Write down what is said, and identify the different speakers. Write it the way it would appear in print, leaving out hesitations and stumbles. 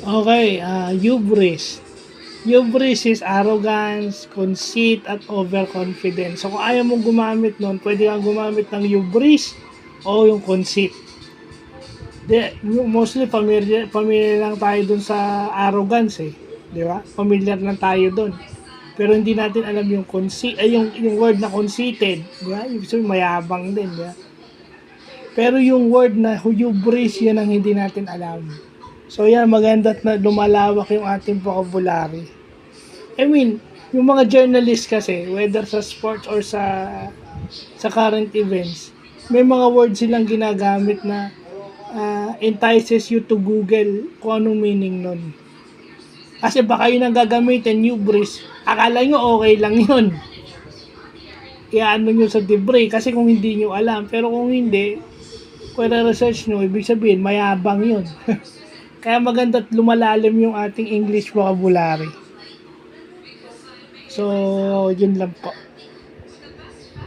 Speaker 1: Okay, hubris. Hubris is arrogance, conceit, at overconfidence. So kung ayaw mong gumamit nun, pwede kang gumamit ng hubris o yung conceit. Mostly familiar lang tayo dun sa arrogance eh. Di ba? Familiar lang tayo dun. Pero hindi natin alam yung conceit, ay yung word na conceited, di ba? Ibig sabihin mayabang din, di ba? Pero yung word na hubris, yan ang hindi natin alam. So yan, maganda na lumalawak yung ating vocabulary. I mean, yung mga journalist kasi, whether sa sports or sa current events, may mga words silang ginagamit na entices you to Google kung anong meaning nun. Kasi baka yun ang gagamitin, hubris, akala nyo okay lang yun. Iaano nyo sa debris kasi kung hindi nyo alam. Pero kung hindi, kung research nyo, ibig sabihin, mayabang yun. Kaya maganda at lumalalim yung ating English vocabulary. So, yun lang po.